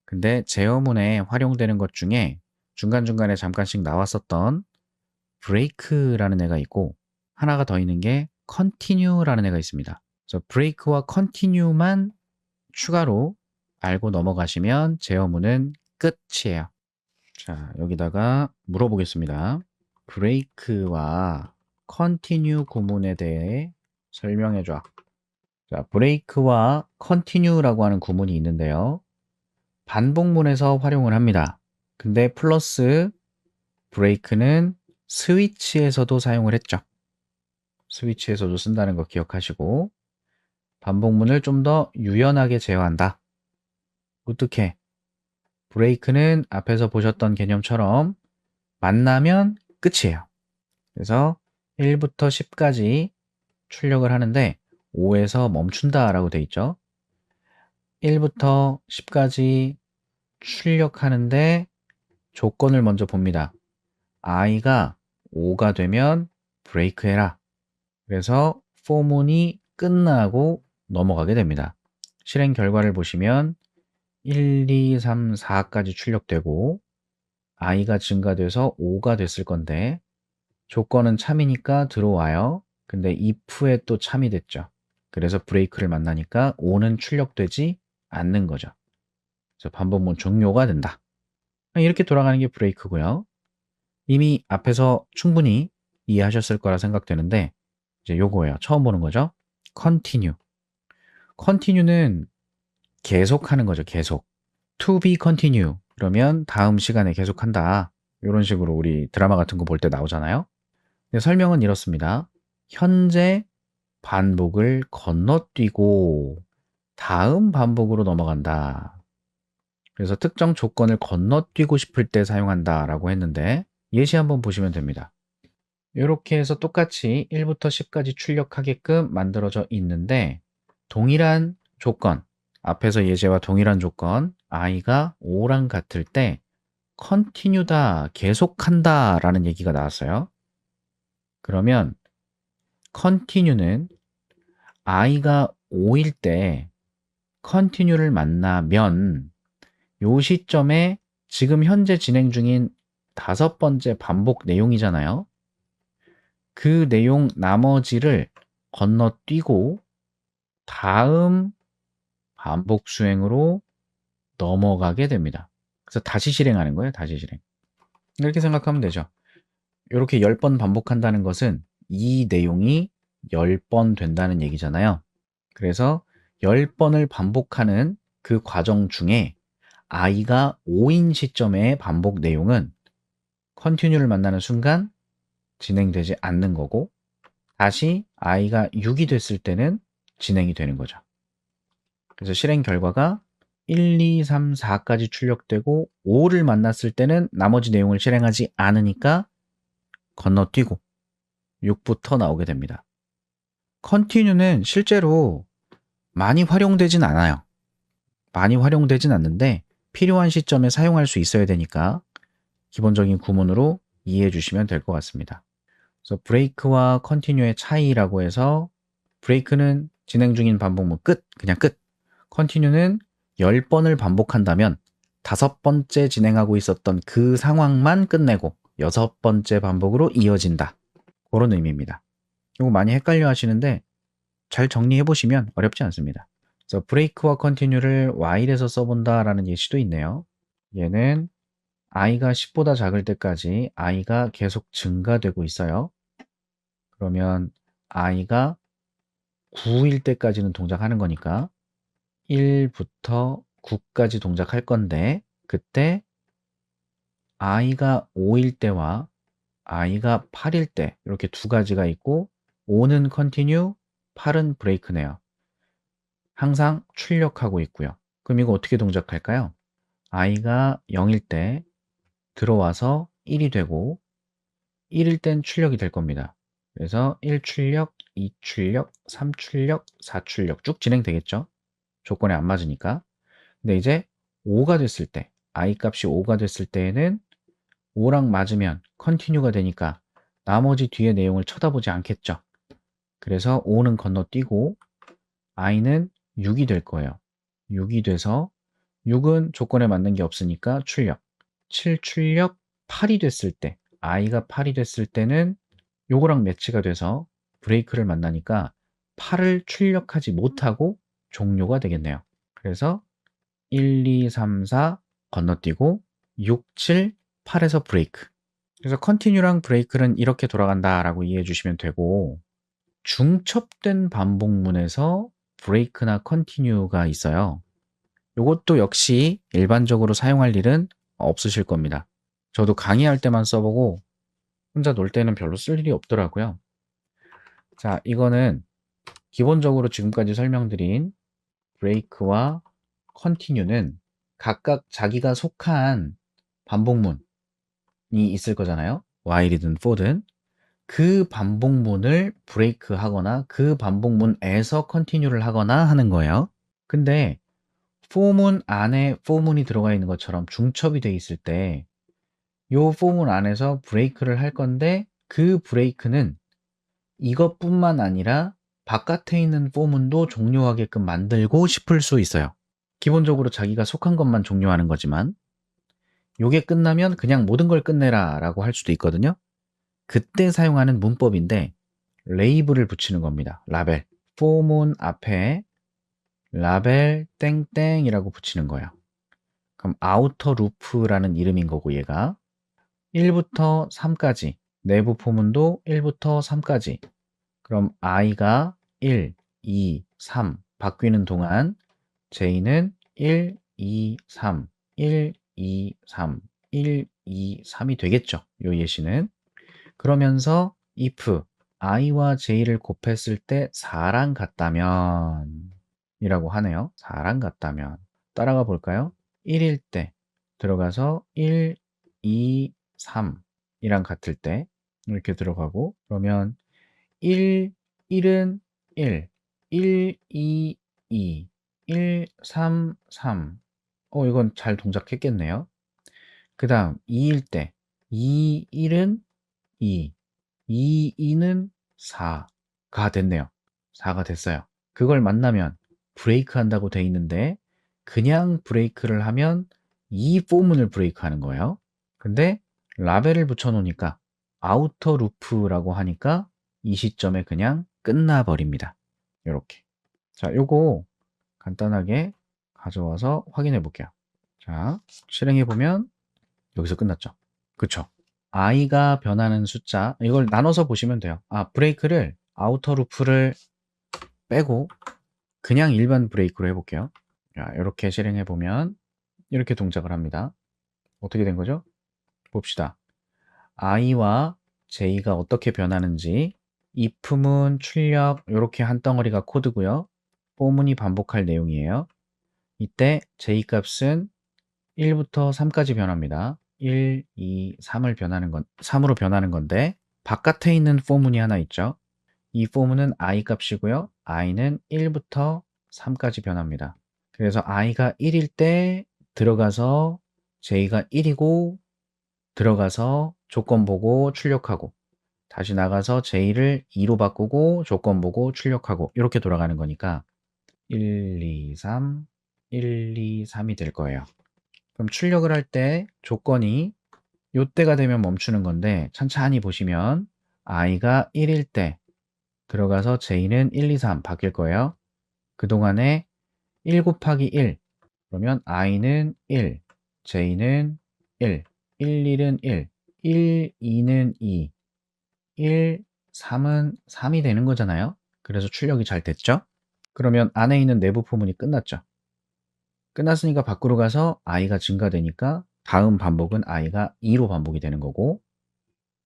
근데 제어문에 활용되는 것 중에 중간중간에 잠깐씩 나왔었던 break라는 애가 있고 하나가 더 있는 게 continue라는 애가 있습니다. 그래서 break와 continue만 추가로 알고 넘어가시면 제어문은 끝이에요. 자, 여기다가 물어보겠습니다. break와 continue 구문에 대해 설명해 줘. 자, break와 continue라고 하는 구문이 있는데요. 반복문에서 활용을 합니다. 근데 플러스 break는 스위치에서도 사용을 했죠. 스위치에서도 쓴다는 거 기억하시고 반복문을 좀 더 유연하게 제어한다. 어떻게? 브레이크는 앞에서 보셨던 개념처럼 만나면 끝이에요. 그래서 1부터 10까지 출력을 하는데 5에서 멈춘다 라고 돼 있죠. 1부터 10까지 출력하는데 조건을 먼저 봅니다. i가 5가 되면 브레이크 해라. 그래서 for문이 끝나고 넘어가게 됩니다. 실행 결과를 보시면 1, 2, 3, 4까지 출력되고 i가 증가돼서 5가 됐을 건데 조건은 참이니까 들어와요. 근데 if에 또 참이 됐죠. 그래서 브레이크를 만나니까 5는 출력되지 않는 거죠. 그래서 반복문 종료가 된다. 이렇게 돌아가는 게 브레이크고요. 이미 앞에서 충분히 이해하셨을 거라 생각되는데 이제 요거예요. 처음 보는 거죠. continue. continue는 계속하는 거죠. 계속. to be continue. 그러면 다음 시간에 계속한다. 이런 식으로 우리 드라마 같은 거 볼 때 나오잖아요. 근데 설명은 이렇습니다. 현재 반복을 건너뛰고 다음 반복으로 넘어간다. 그래서 특정 조건을 건너뛰고 싶을 때 사용한다라고 했는데 예시 한번 보시면 됩니다. 이렇게 해서 똑같이 1부터 10까지 출력하게끔 만들어져 있는데 동일한 조건, 앞에서 예제와 동일한 조건, i가 5랑 같을 때 continue다, 계속한다 라는 얘기가 나왔어요. 그러면 continue는 i가 5일 때 continue를 만나면 요 시점에 지금 현재 진행 중인 5번째 반복 내용이잖아요. 그 내용 나머지를 건너뛰고 다음 반복 수행으로 넘어가게 됩니다. 그래서 다시 실행하는 거예요. 다시 실행. 이렇게 생각하면 되죠. 이렇게 10번 반복한다는 것은 이 내용이 10번 된다는 얘기잖아요. 그래서 10번을 반복하는 그 과정 중에 i가 5인 시점의 반복 내용은 continue를 만나는 순간 진행되지 않는 거고 다시 i가 6이 됐을 때는 진행이 되는 거죠. 그래서 실행 결과가 1, 2, 3, 4까지 출력되고 5를 만났을 때는 나머지 내용을 실행하지 않으니까 건너뛰고 6부터 나오게 됩니다. continue는 실제로 많이 활용되진 않아요. 많이 활용되진 않는데 필요한 시점에 사용할 수 있어야 되니까 기본적인 구문으로 이해해 주시면 될 것 같습니다. 그래서 브레이크와 컨티뉴의 차이라고 해서 브레이크는 진행 중인 반복문 끝, 그냥 끝. 컨티뉴는 10번을 반복한다면 5번째 진행하고 있었던 그 상황만 끝내고 6번째 반복으로 이어진다. 그런 의미입니다. 이거 많이 헷갈려 하시는데 잘 정리해 보시면 어렵지 않습니다. 그래서 브레이크와 컨티뉴를 while에서 써본다라는 예시도 있네요. 얘는 i가 10보다 작을 때까지 i가 계속 증가되고 있어요. 그러면 i가 9일 때까지는 동작하는 거니까 1부터 9까지 동작할 건데 그때 i가 5일 때와 i가 8일 때 이렇게 두 가지가 있고 5는 continue, 8은 break네요. 항상 출력하고 있고요. 그럼 이거 어떻게 동작할까요? i가 0일 때 들어와서 1이 되고 1일 땐 출력이 될 겁니다. 그래서 1출력, 2출력, 3출력, 4출력 쭉 진행되겠죠? 조건에 안 맞으니까. 근데 이제 5가 됐을 때, i 값이 5가 됐을 때에는 5랑 맞으면 continue가 되니까 나머지 뒤에 내용을 쳐다보지 않겠죠. 그래서 5는 건너뛰고 i는 6이 될 거예요. 6이 돼서 6은 조건에 맞는 게 없으니까 출력. 7 출력 8이 됐을 때, i가 8이 됐을 때는 요거랑 매치가 돼서 브레이크를 만나니까 8을 출력하지 못하고 종료가 되겠네요. 그래서 1, 2, 3, 4 건너뛰고 6, 7, 8에서 브레이크. 그래서 컨티뉴랑 브레이크는 이렇게 돌아간다라고 이해해 주시면 되고, 중첩된 반복문에서 브레이크나 컨티뉴가 있어요. 이것도 역시 일반적으로 사용할 일은 없으실 겁니다. 저도 강의할 때만 써보고 혼자 놀 때는 별로 쓸 일이 없더라고요. 자, 이거는 기본적으로 지금까지 설명드린 브레이크와 컨티뉴는 각각 자기가 속한 반복문이 있을 거잖아요. while이든 for든. 그 반복문을 브레이크 하거나 그 반복문에서 컨티뉴를 하거나 하는 거예요. 근데 for문 안에 for문이 들어가 있는 것처럼 중첩이 돼 있을 때 요 for문 안에서 브레이크를 할 건데 그 브레이크는 이것뿐만 아니라 바깥에 있는 for문도 종료하게끔 만들고 싶을 수 있어요. 기본적으로 자기가 속한 것만 종료하는 거지만 요게 끝나면 그냥 모든 걸 끝내라 라고 할 수도 있거든요. 그때 사용하는 문법인데 레이블을 붙이는 겁니다. 라벨. for문 앞에 라벨 땡땡이라고 붙이는 거예요. 그럼 아우터 루프라는 이름인 거고 얘가 1부터 3까지 내부 포문도 1부터 3까지 그럼 i가 1, 2, 3 바뀌는 동안 j는 1, 2, 3, 1, 2, 3, 1, 2, 3이 되겠죠. 요 예시는. 그러면서 if i와 j를 곱했을 때 4랑 같다면 이라고 하네요. 4랑 같다면 따라가 볼까요? 1일 때 들어가서 1, 2, 3 이랑 같을 때 이렇게 들어가고 그러면 1, 1은 1, 1, 2, 2, 1, 3, 3 이건 잘 동작했겠네요. 그 다음 2일 때 2, 1은 2, 2, 2는 4가 됐네요. 4가 됐어요. 그걸 만나면 브레이크 한다고 돼 있는데 그냥 브레이크를 하면 이 포문을 브레이크 하는 거예요. 근데 라벨을 붙여 놓으니까 아우터 루프라고 하니까 이 시점에 그냥 끝나버립니다. 이렇게. 자, 요거 간단하게 가져와서 확인해 볼게요. 자, 실행해 보면 여기서 끝났죠. 그쵸? i가 변하는 숫자 이걸 나눠서 보시면 돼요. 브레이크를 아우터 루프를 빼고 그냥 일반 브레이크로 해볼게요. 자, 이렇게 실행해 보면 이렇게 동작을 합니다. 어떻게 된 거죠? 봅시다. i와 j가 어떻게 변하는지 if문, 출력 이렇게 한 덩어리가 코드고요. for문이 반복할 내용이에요. 이때 j 값은 1부터 3까지 변합니다. 1, 2, 3으로 변하는 건데 바깥에 있는 포문이 하나 있죠. 이 포문은 i 값이고요. i는 1부터 3까지 변합니다. 그래서 i가 1일 때 들어가서 j가 1이고 들어가서 조건 보고 출력하고 다시 나가서 j를 2로 바꾸고 조건 보고 출력하고 이렇게 돌아가는 거니까 1, 2, 3, 1, 2, 3이 될 거예요. 그럼 출력을 할 때 조건이 요때가 되면 멈추는 건데 천천히 보시면 i가 1일 때 들어가서 j는 1, 2, 3 바뀔 거예요. 그동안에 1 곱하기 1 그러면 i는 1, j는 1, 1, 1은 1, 1, 2는 2, 1, 3은 3이 되는 거잖아요. 그래서 출력이 잘 됐죠? 그러면 안에 있는 내부 포문이 끝났죠. 끝났으니까 밖으로 가서 i가 증가되니까 다음 반복은 i가 2로 반복이 되는 거고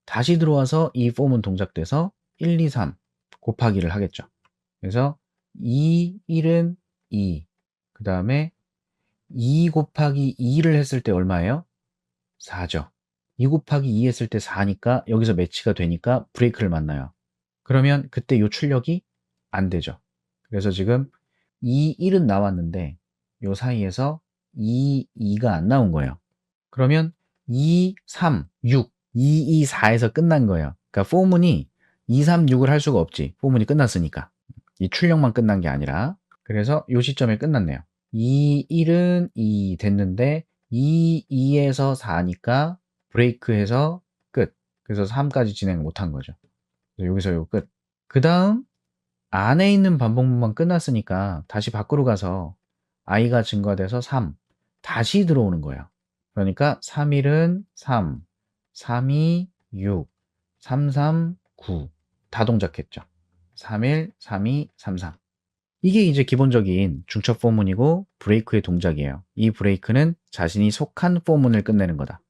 다시 들어와서 이 폼은 동작돼서 1, 2, 3 곱하기를 하겠죠. 그래서 2, 1은 2, 그 다음에 2 곱하기 2를 했을 때 얼마예요? 4죠. 2 곱하기 2 했을 때 4니까 여기서 매치가 되니까 브레이크를 만나요. 그러면 그때 요 출력이 안 되죠. 그래서 지금 2, 1은 나왔는데 요 사이에서 2, 2가 안 나온 거예요. 그러면 2, 3, 6, 2, 2, 4에서 끝난 거예요. 그러니까 포문이 2, 3, 6을 할 수가 없지. 포문이 끝났으니까. 이 출력만 끝난 게 아니라. 그래서 요 시점에 끝났네요. 이 1은 2 됐는데 2에서 4니까 브레이크해서 끝. 그래서 3까지 진행 못한 거죠. 그래서 여기서 요 끝. 그 다음 안에 있는 반복문만 끝났으니까 다시 밖으로 가서 i가 증가돼서 3 다시 들어오는 거예요. 그러니까 3일은 3, 3이 6, 33, 9 다 동작했죠. 31, 32, 33 이게 이제 기본적인 중첩 포문이고 브레이크의 동작이에요. 이 브레이크는 자신이 속한 포문을 끝내는 거다.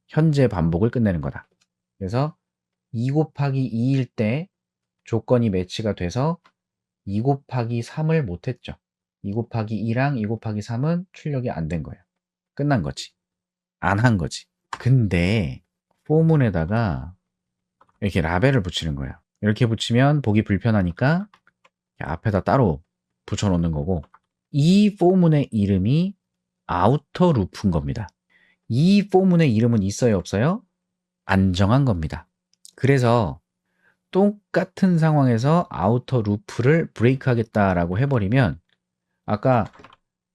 현재 반복을 끝내는 거다. 그래서 2 곱하기 2일 때 조건이 매치가 돼서 2 곱하기 3을 못했죠. 2 곱하기 2랑 2 곱하기 3은 출력이 안 된 거예요. 끝난 거지. 안 한 거지. 근데 포문에다가 이렇게 라벨을 붙이는 거예요. 이렇게 붙이면 보기 불편하니까 앞에다 따로 붙여놓는 거고 이 포문의 이름이 아우터 루프인 겁니다. 이 포문의 이름은 있어요, 없어요? 안 정한 겁니다. 그래서 똑같은 상황에서 아우터 루프를 브레이크 하겠다라고 해버리면 아까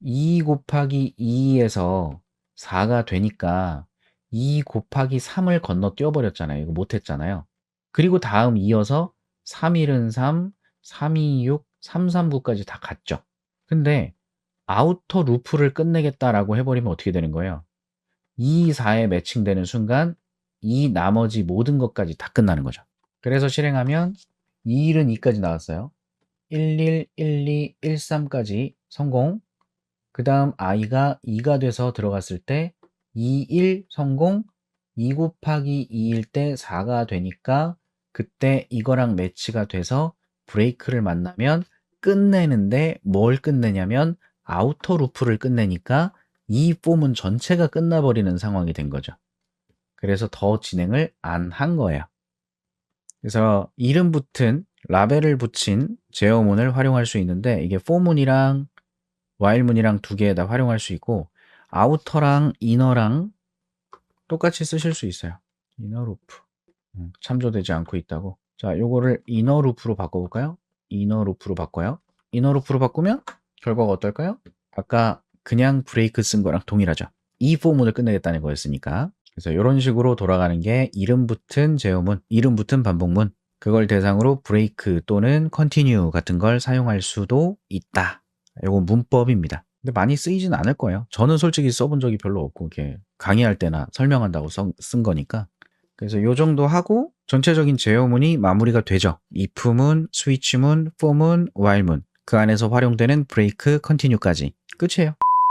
2 곱하기 2에서 4가 되니까 2 곱하기 3을 건너뛰어 버렸잖아요. 이거 못했잖아요. 그리고 다음 이어서 3일은 3, 3이 6, 3, 3, 9까지 다 갔죠. 근데 아우터 루프를 끝내겠다라고 해버리면 어떻게 되는 거예요? 2, 4에 매칭되는 순간 이 나머지 모든 것까지 다 끝나는 거죠. 그래서 실행하면 2일은 2까지 나왔어요. 11, 12, 13까지 성공. 그 다음 i가 2가 돼서 들어갔을 때 2, 1 성공, 2 곱하기 2일 때 4가 되니까 그때 이거랑 매치가 돼서 브레이크를 만나면 끝내는데 뭘 끝내냐면 아우터 루프를 끝내니까 이 폼은 전체가 끝나버리는 상황이 된 거죠. 그래서 더 진행을 안 한 거예요. 그래서 이름 붙은 라벨을 붙인 제어문을 활용할 수 있는데 이게 for문이랑 while문이랑 두 개 다 활용할 수 있고 아우터랑 이너랑 똑같이 쓰실 수 있어요. 이너 루프 참조되지 않고 있다고. 자, 요거를 이너 루프로 바꿔볼까요? 이너 루프로 바꿔요. 이너 루프로 바꾸면 결과가 어떨까요? 아까 그냥 브레이크 쓴 거랑 동일하죠. 이 포문을 끝내겠다는 거였으니까. 그래서 이런 식으로 돌아가는 게 이름 붙은 제어문, 이름 붙은 반복문, 그걸 대상으로 브레이크 또는 컨티뉴 같은 걸 사용할 수도 있다. 이건 문법입니다. 근데 많이 쓰이진 않을 거예요. 저는 솔직히 써본 적이 별로 없고 이렇게 강의할 때나 설명한다고 쓴 거니까. 그래서 요 정도 하고 전체적인 제어문이 마무리가 되죠. if문, switch문, for문, while문 그 안에서 활용되는 브레이크, 컨티뉴까지 끝이에요.